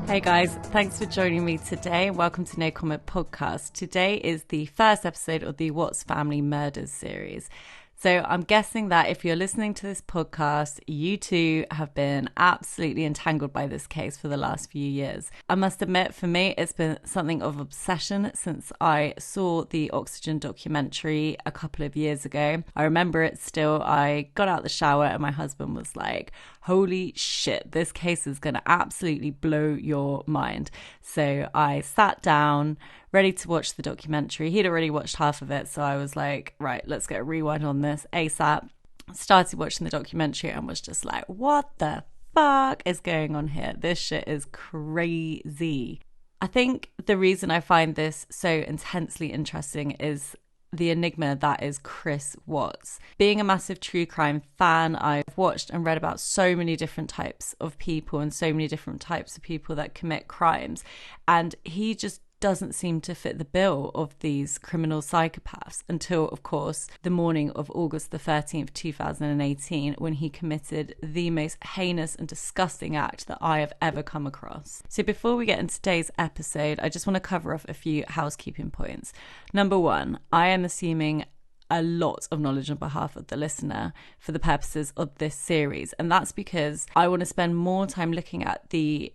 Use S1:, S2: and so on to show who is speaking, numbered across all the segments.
S1: Hey guys, thanks for joining me today and welcome to No Comment Podcast. Today is the first episode of the What's Family Murders series. So I'm guessing that if you're listening to this podcast, you too have been absolutely entangled by this case for the last few years. I must admit, for me, it's been something of obsession since I saw the Oxygen documentary a couple of years ago. I remember it still. I got out the shower and my husband was like, holy shit, this case is going to absolutely blow your mind. So I sat down, ready to watch the documentary. He'd already watched half of it, so I was like, right, let's get a rewind on this ASAP. Started watching the documentary and was just like, what the fuck is going on here? This shit is crazy. I think the reason I find this so intensely interesting is the enigma that is Chris Watts. Being a massive true crime fan, I've watched and read about so many different types of people and so many different types of people that commit crimes, and he just doesn't seem to fit the bill of these criminal psychopaths until, of course, the morning of August the 13th, 2018, when he committed the most heinous and disgusting act that I have ever come across. So before we get into today's episode, I just want to cover off a few housekeeping points. Number one, I am assuming a lot of knowledge on behalf of the listener for the purposes of this series, and that's because I want to spend more time looking at the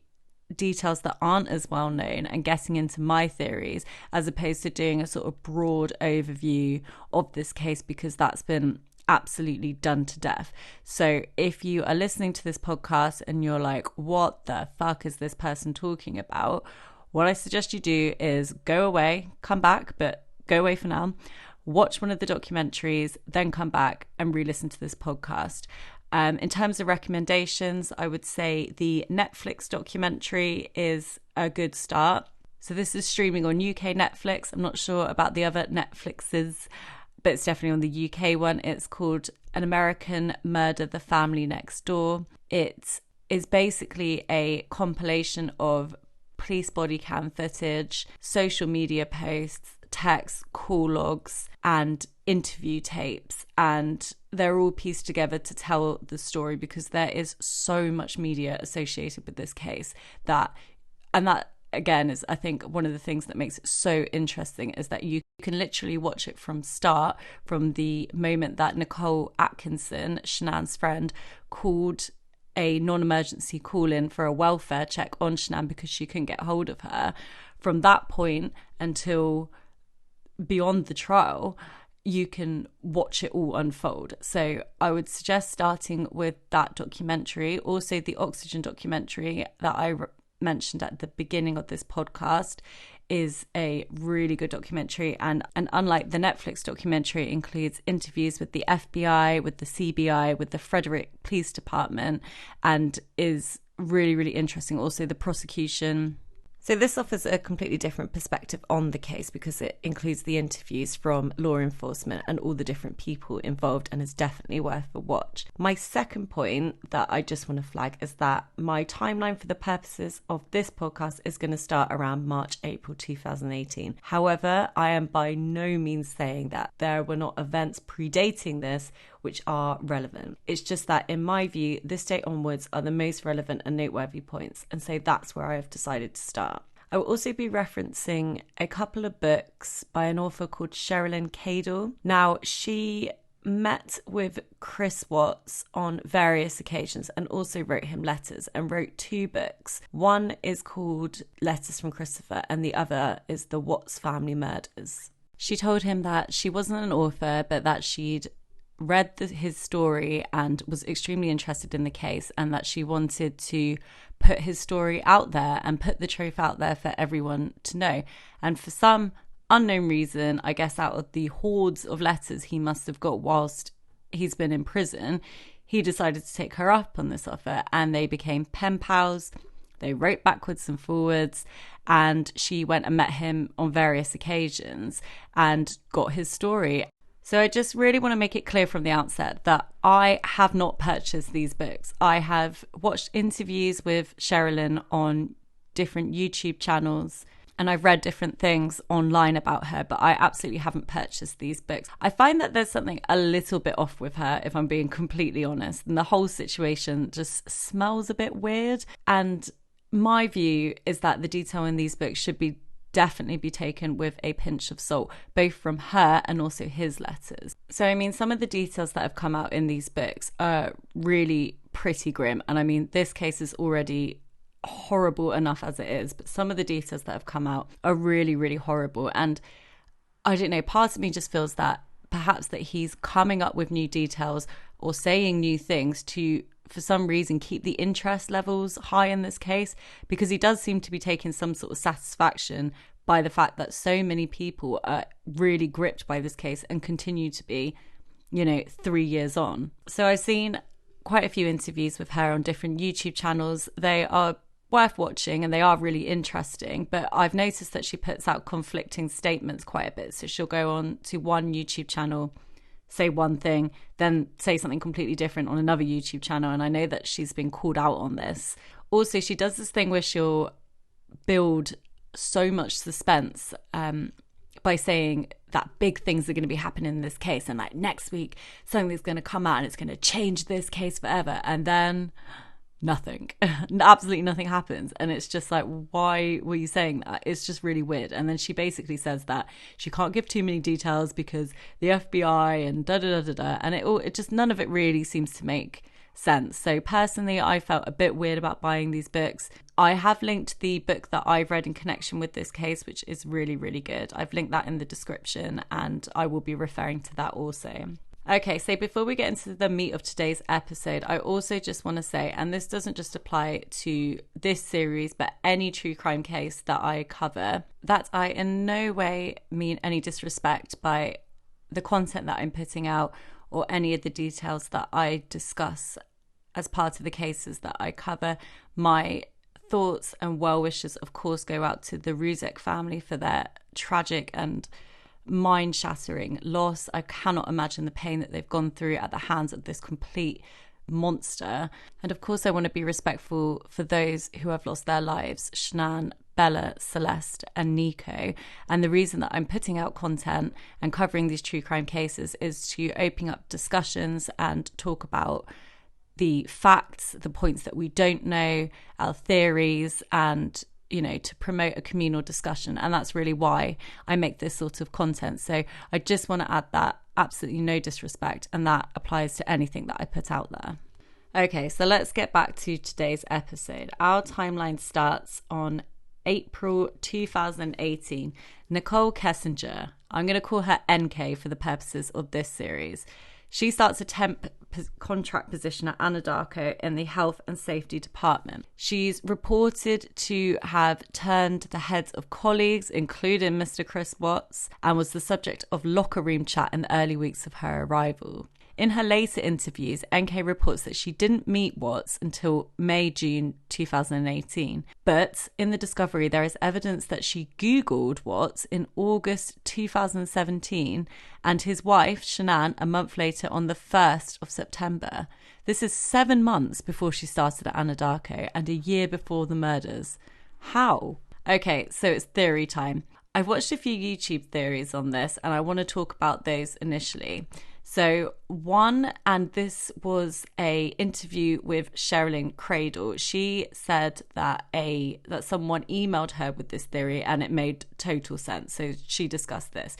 S1: details that aren't as well known and getting into my theories, as opposed to doing a sort of broad overview of this case, because that's been absolutely done to death. So if you are listening to this podcast and you're like, what the fuck is this person talking about? What I suggest you do is go away, come back, but go away for now, watch one of the documentaries, then come back and re-listen to this podcast. In terms of recommendations, I would say the Netflix documentary is a good start. So this is streaming on UK Netflix. I'm not sure about the other Netflixes, but it's definitely on the UK one. It's called An American Murder, The Family Next Door. It is basically a compilation of police body cam footage, social media posts, texts, call logs, and interview tapes, and they're all pieced together to tell the story, because there is so much media associated with this case that again is, I think, one of the things that makes it so interesting, is that you can literally watch it from start, from the moment that Nicole Atkinson, Shannan's friend, called a non-emergency call in for a welfare check on Shannan because she couldn't get hold of her. From that point until beyond the trial, you can watch it all unfold. So I would suggest starting with that documentary. Also, the Oxygen documentary that I mentioned at the beginning of this podcast is a really good documentary, and unlike the Netflix documentary, it includes interviews with the FBI, with the CBI, with the Frederick Police Department, and is really, really interesting. Also, the prosecution. So this offers a completely different perspective on the case, because it includes the interviews from law enforcement and all the different people involved, and is definitely worth a watch. My second point that I just want to flag is that my timeline for the purposes of this podcast is going to start around March, April 2018. However, I am by no means saying that there were not events predating this which are relevant. It's just that, in my view, this date onwards are the most relevant and noteworthy points, and so that's where I have decided to start. I will also be referencing a couple of books by an author called Cherlyn Cadle. Now, she met with Chris Watts on various occasions and also wrote him letters, and wrote two books. One is called Letters from Christopher, and the other is The Watts Family Murders. She told him that she wasn't an author, but that she'd read his story and was extremely interested in the case, and that she wanted to put his story out there and put the truth out there for everyone to know. And for some unknown reason, I guess out of the hordes of letters he must have got whilst he's been in prison, he decided to take her up on this offer, and they became pen pals. They wrote backwards and forwards, and she went and met him on various occasions and got his story. So I just really want to make it clear from the outset that I have not purchased these books. I have watched interviews with Cherlyn on different YouTube channels, and I've read different things online about her, but I absolutely haven't purchased these books. I find that there's something a little bit off with her, if I'm being completely honest, and the whole situation just smells a bit weird. And my view is that the detail in these books should be definitely be taken with a pinch of salt, both from her and also his letters. So, I mean, some of the details that have come out in these books are really pretty grim. And I mean, this case is already horrible enough as it is, but some of the details that have come out are really, really horrible. And I don't know, part of me just feels that perhaps that he's coming up with new details or saying new things to, for some reason, keep the interest levels high in this case, because he does seem to be taking some sort of satisfaction by the fact that so many people are really gripped by this case and continue to be, 3 years on. So I've seen quite a few interviews with her on different YouTube channels. They are worth watching and they are really interesting, but I've noticed that she puts out conflicting statements quite a bit. So she'll go on to one YouTube channel, say one thing, then say something completely different on another YouTube channel. And I know that she's been called out on this. Also, she does this thing where she'll build so much suspense by saying that big things are going to be happening in this case. And like next week, something's going to come out and it's going to change this case forever. And then nothing, absolutely nothing happens. And it's just like, why were you saying that? It's just really weird. And then she basically says that she can't give too many details because the FBI and da-da-da-da-da. And it just, none of it really seems to make sense. So personally, I felt a bit weird about buying these books. I have linked the book that I've read in connection with this case, which is really, really good. I've linked that in the description and I will be referring to that also. Okay, so before we get into the meat of today's episode, I also just want to say, and this doesn't just apply to this series, but any true crime case that I cover, that I in no way mean any disrespect by the content that I'm putting out or any of the details that I discuss as part of the cases that I cover. My thoughts and well wishes, of course, go out to the Ruzek family for their tragic and mind-shattering loss. I cannot imagine the pain that they've gone through at the hands of this complete monster. And of course, I want to be respectful for those who have lost their lives: Shannan, Bella, Celeste, and Nico. And the reason that I'm putting out content and covering these true crime cases is to open up discussions and talk about the facts, the points that we don't know, our theories, and to promote a communal discussion. And that's really why I make this sort of content. So I just want to add that absolutely no disrespect, and that applies to anything that I put out there. Okay, so let's get back to today's episode. Our timeline starts on April 2018. Nicole Kessinger, I'm going to call her NK for the purposes of this series. She starts a temp contract position at Anadarko in the Health and Safety Department. She's reported to have turned the heads of colleagues, including Mr. Chris Watts, and was the subject of locker room chat in the early weeks of her arrival. In her later interviews, NK reports that she didn't meet Watts until May-June 2018. But in the discovery, there is evidence that she Googled Watts in August 2017 and his wife, Shannan, a month later on the 1st of September. This is 7 months before she started at Anadarko and a year before the murders. How? Okay, so it's theory time. I've watched a few YouTube theories on this and I want to talk about those initially. So one, and this was a interview with Cherlyn Cradle. She said that someone emailed her with this theory and it made total sense. So she discussed this.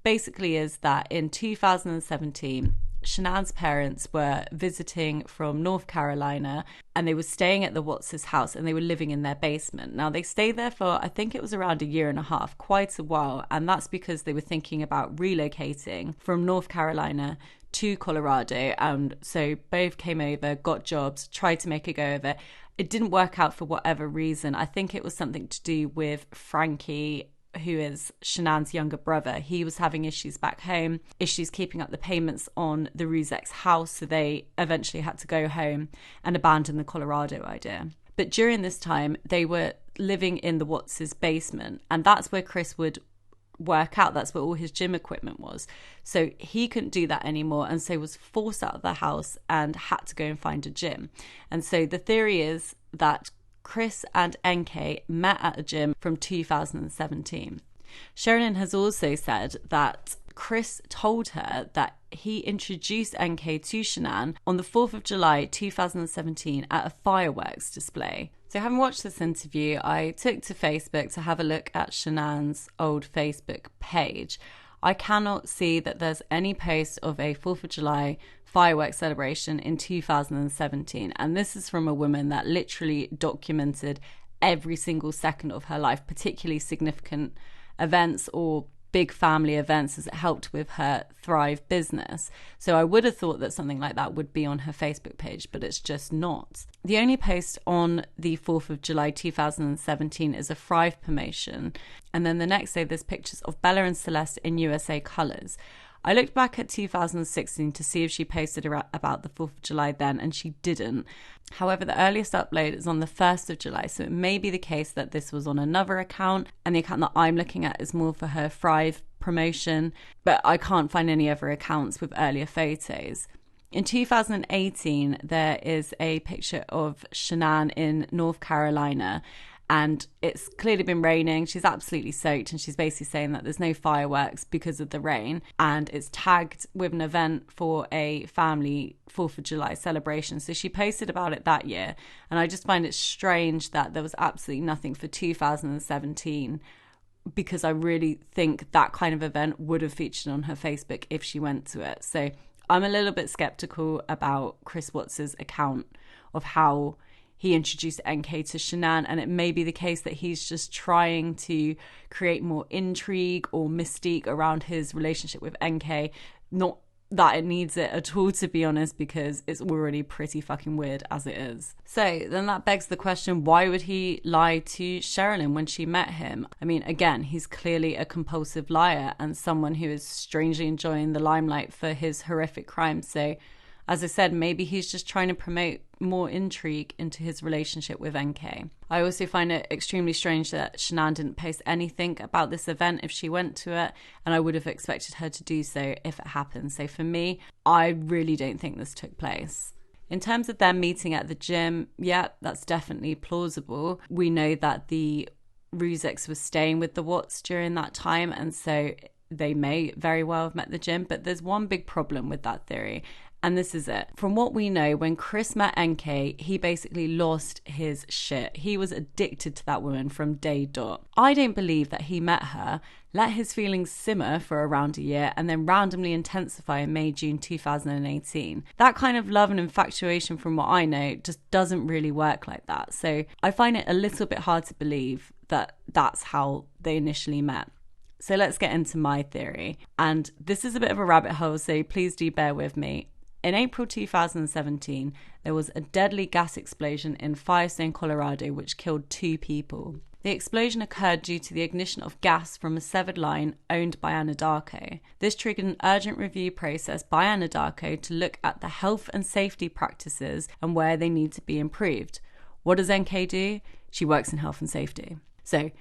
S1: Basically is that in 2017, Shannan's parents were visiting from North Carolina and they were staying at the Watts' house and they were living in their basement. Now, they stayed there for, I think it was around a year and a half, quite a while. And that's because they were thinking about relocating from North Carolina to Colorado. And so both came over, got jobs, tried to make a go of it. It didn't work out for whatever reason. I think it was something to do with Frankie, who is Shannan's younger brother. He was having issues back home, issues keeping up the payments on the Ruzek's house, so they eventually had to go home and abandon the Colorado idea. But during this time, they were living in the Watts' basement, and that's where Chris would work out. That's where all his gym equipment was. So he couldn't do that anymore, and so was forced out of the house and had to go and find a gym. And so the theory is that Chris and NK met at a gym from 2017. Cherlyn has also said that Chris told her that he introduced NK to Shannan on the 4th of July 2017 at a fireworks display. So having watched this interview, I took to Facebook to have a look at Shannan's old Facebook page. I cannot see that there's any post of a 4th of July fireworks celebration in 2017. And this is from a woman that literally documented every single second of her life, particularly significant events or big family events, as it helped with her Thrive business. So I would have thought that something like that would be on her Facebook page, but it's just not. The only post on the 4th of July 2017 is a Thrive promotion. And then the next day there's pictures of Bella and Celeste in USA colours. I looked back at 2016 to see if she posted about the 4th of July then, and she didn't. However, the earliest upload is on the 1st of July, so it may be the case that this was on another account, and the account that I'm looking at is more for her Thrive promotion, but I can't find any other accounts with earlier photos. In 2018, there is a picture of Shannan in North Carolina, and it's clearly been raining. She's absolutely soaked, and she's basically saying that there's no fireworks because of the rain, and it's tagged with an event for a family 4th of July celebration. So she posted about it that year, and I just find it strange that there was absolutely nothing for 2017, because I really think that kind of event would have featured on her Facebook if she went to it. So I'm a little bit skeptical about Chris Watts's account of how he introduced NK to Shannan, and it may be the case that he's just trying to create more intrigue or mystique around his relationship with NK. Not that it needs it at all, to be honest, because it's already pretty fucking weird as it is. So then that begs the question, why would he lie to Cherlyn when she met him? I mean, again, he's clearly a compulsive liar and someone who is strangely enjoying the limelight for his horrific crimes. So as I said, maybe he's just trying to promote more intrigue into his relationship with NK. I also find it extremely strange that Shannan didn't post anything about this event if she went to it, and I would have expected her to do so if it happened. So for me, I really don't think this took place. In terms of them meeting at the gym, yeah, that's definitely plausible. We know that the Ruzeks was staying with the Watts during that time, and so they may very well have met at the gym, but there's one big problem with that theory. And this is it. From what we know, when Chris met NK, he basically lost his shit. He was addicted to that woman from day dot. I don't believe that he met her, let his feelings simmer for around a year, and then randomly intensify in May, June 2018. That kind of love and infatuation, from what I know, just doesn't really work like that. So I find it a little bit hard to believe that that's how they initially met. So let's get into my theory. And this is a bit of a rabbit hole, so please do bear with me. In April 2017, there was a deadly gas explosion in Firestone, Colorado, which killed 2 people. The explosion occurred due to the ignition of gas from a severed line owned by Anadarko. This triggered an urgent review process by Anadarko to look at the health and safety practices and where they need to be improved. What does NK do? She works in health and safety. So,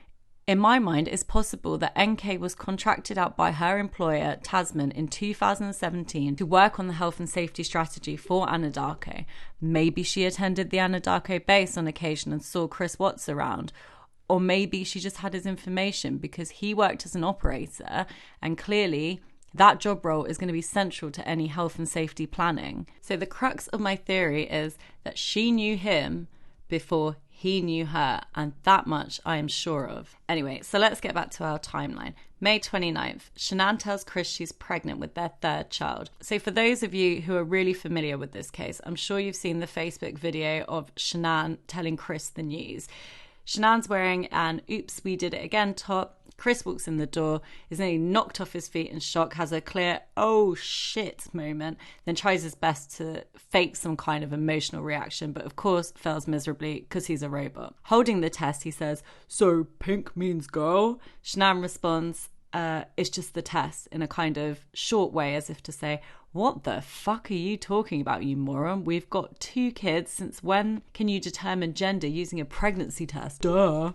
S1: in my mind, it's possible that NK was contracted out by her employer, Tasman, in 2017 to work on the health and safety strategy for Anadarko. Maybe she attended the Anadarko base on occasion and saw Chris Watts around. Or maybe she just had his information because he worked as an operator, and clearly that job role is going to be central to any health and safety planning. So the crux of my theory is that she knew him before he knew her, and that much I am sure of. Anyway, so let's get back to our timeline. May 29th, Shannan tells Chris she's pregnant with their 3rd child. So for those of you who are really familiar with this case, I'm sure you've seen the Facebook video of Shannan telling Chris the news. Shannan's wearing an "oops, we did it again" top. Chris walks in the door, is nearly knocked off his feet in shock, has a clear "oh shit" moment, then tries his best to fake some kind of emotional reaction, but of course fails miserably because he's a robot. Holding the test, he says, "So pink means girl?" Shannan responds, "It's just the test," in a kind of short way, as if to say, "What the fuck are you talking about, you moron? We've got 2 kids. Since when can you determine gender using a pregnancy test? Duh."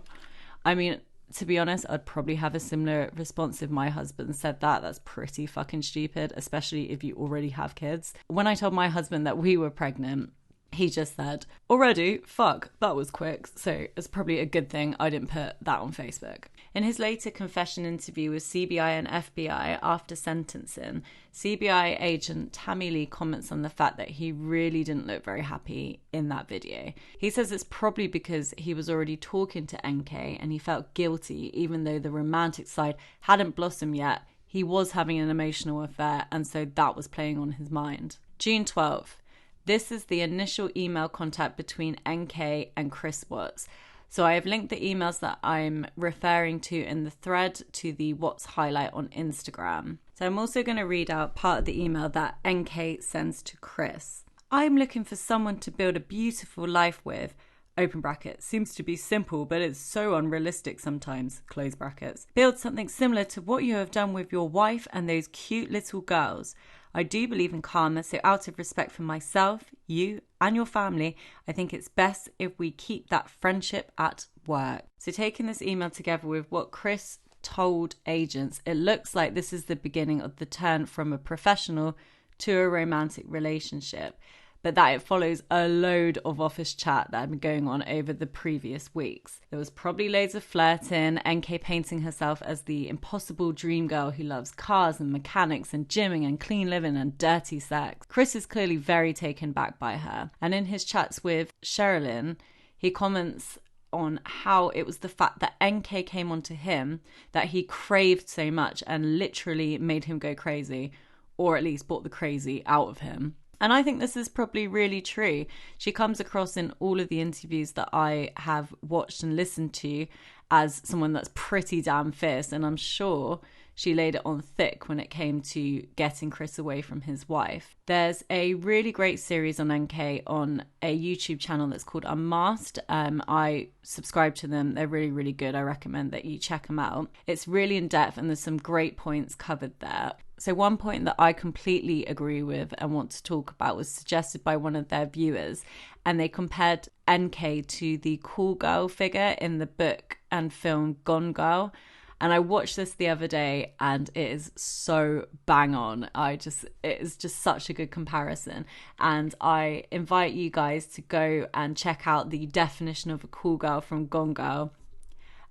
S1: I mean, to be honest, I'd probably have a similar response if my husband said that. That's pretty fucking stupid, especially if you already have kids. When I told my husband that we were pregnant, He just said, already, fuck, that was quick. So it's probably a good thing I didn't put that on Facebook. In his later confession interview with CBI and FBI after sentencing, CBI agent Tammy Lee comments on the fact that he really didn't look very happy in that video. He says it's probably because he was already talking to NK and he felt guilty even though the romantic side hadn't blossomed yet. He was having an emotional affair and so that was playing on his mind. June 12th. This is the initial email contact between NK and Chris Watts. So I have linked the emails that I'm referring to in the thread to the Watts highlight on Instagram. So I'm also going to read out part of the email that NK sends to Chris. I'm looking for someone to build a beautiful life with. Open brackets. Seems to be simple, but it's so unrealistic sometimes. Close brackets. Build something similar to what you have done with your wife and those cute little girls. I do believe in karma, so out of respect for myself, you, and your family, I think it's best if we keep that friendship at work. So taking this email together with what Chris told agents, it looks like this is the beginning of the turn from a professional to a romantic relationship, but that it follows a load of office chat that had been going on over the previous weeks. There was probably loads of flirting, NK painting herself as the impossible dream girl who loves cars and mechanics and gymming and clean living and dirty sex. Chris is clearly very taken back by her. And in his chats with Cherlyn, he comments on how it was the fact that NK came onto him that he craved so much and literally made him go crazy, or at least brought the crazy out of him. And I think this is probably really true. She comes across in all of the interviews that I have watched and listened to as someone that's pretty damn fierce. And I'm sure she laid it on thick when it came to getting Chris away from his wife. There's a really great series on NK on a YouTube channel that's called Unmasked. I subscribe to them. They're really, really good. I recommend that you check them out. It's really in depth and there's some great points covered there. So one point that I completely agree with and want to talk about was suggested by one of their viewers, and they compared NK to the cool girl figure in the book and film Gone Girl. And I watched this the other day and it is so bang on. It is just such a good comparison. And I invite you guys to go and check out the definition of a cool girl from Gone Girl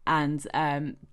S1: and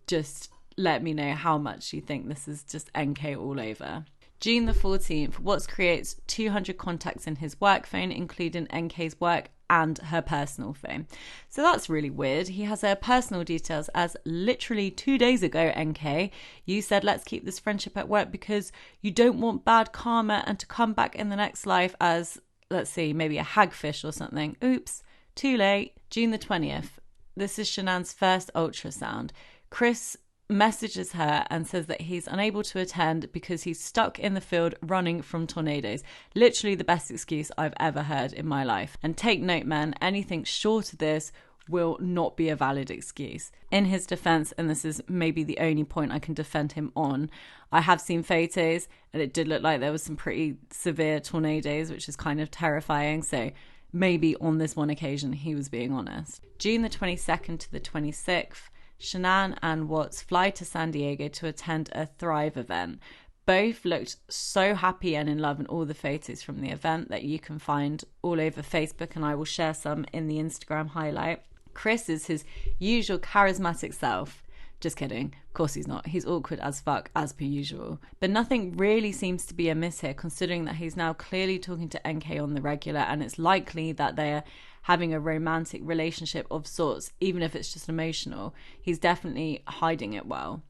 S1: just let me know how much you think this is just NK all over. June the 14th, Watts creates 200 contacts in his work phone, including NK's work and her personal phone. So that's really weird. He has her personal details as literally 2 days ago, NK, you said let's keep this friendship at work because you don't want bad karma and to come back in the next life as, let's see, maybe a hagfish or something. Oops, too late. June the 20th, this is Shannan's first ultrasound. Chris messages her and says that he's unable to attend because he's stuck in the field running from tornadoes. Literally the best excuse I've ever heard in my life. And take note, man, anything short of this will not be a valid excuse. In his defense, and this is maybe the only point I can defend him on, I have seen photos and it did look like there was some pretty severe tornadoes, which is kind of terrifying. So maybe on this one occasion he was being honest. June the 22nd to the 26th, Shannan and Watts fly to San Diego to attend a Thrive event. Both looked so happy and in love in all the photos from the event that you can find all over Facebook, and I will share some in the Instagram highlight. Chris is his usual charismatic self. Just kidding. Of course he's not. He's awkward as fuck, as per usual. But nothing really seems to be amiss here, considering that he's now clearly talking to NK on the regular, and it's likely that they're having a romantic relationship of sorts, even if it's just emotional. He's definitely hiding it well.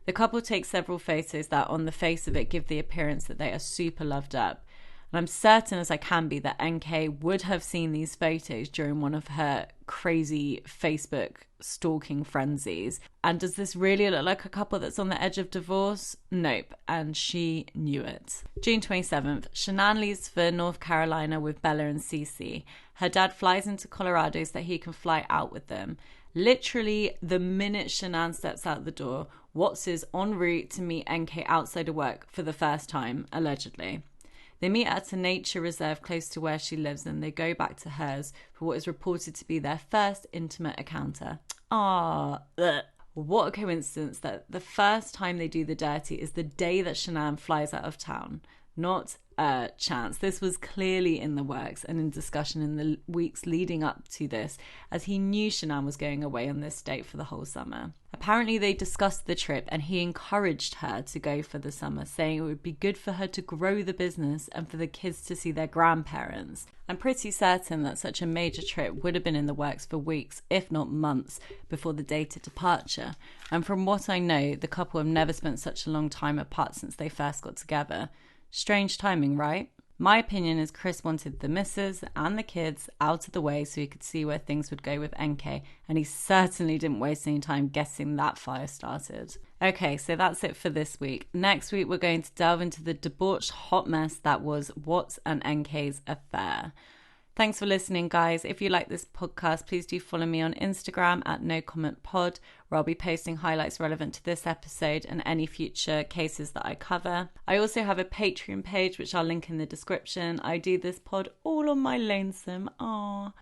S1: The couple takes several photos that, on the face of it, give the appearance that they are super loved up. And I'm certain as I can be that NK would have seen these photos during one of her crazy Facebook stalking frenzies. And does this really look like a couple that's on the edge of divorce? Nope. And she knew it. June 27th, Shannan leaves for North Carolina with Bella and Cece. Her dad flies into Colorado so that he can fly out with them. Literally the minute Shannan steps out the door, Watts is en route to meet NK outside of work for the first time, allegedly. They meet at a nature reserve close to where she lives, and they go back to hers for what is reported to be their first intimate encounter. What a coincidence that the first time they do the dirty is the day that Shannan flies out of town. Not a chance. This was clearly in the works and in discussion in the weeks leading up to this, as he knew Shannan was going away on this date for the whole summer. Apparently they discussed the trip and he encouraged her to go for the summer, saying it would be good for her to grow the business and for the kids to see their grandparents. I'm pretty certain that such a major trip would have been in the works for weeks, if not months, before the dated departure. And from what I know, the couple have never spent such a long time apart since they first got together. Strange timing, right? My opinion is Chris wanted the missus and the kids out of the way so he could see where things would go with NK, and he certainly didn't waste any time getting that fire started. Okay, so that's it for this week. Next week, we're going to delve into the debauched hot mess that was Watts and NK's affair. Thanks for listening, guys. If you like this podcast, please do follow me on Instagram at NoCommentPod, where I'll be posting highlights relevant to this episode and any future cases that I cover. I also have a Patreon page, which I'll link in the description. I do this pod all on my lonesome,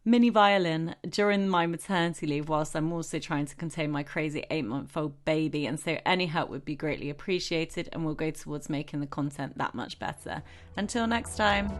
S1: mini violin during my maternity leave, whilst I'm also trying to contain my crazy 8-month-old baby. And so any help would be greatly appreciated and will go towards making the content that much better. Until next time.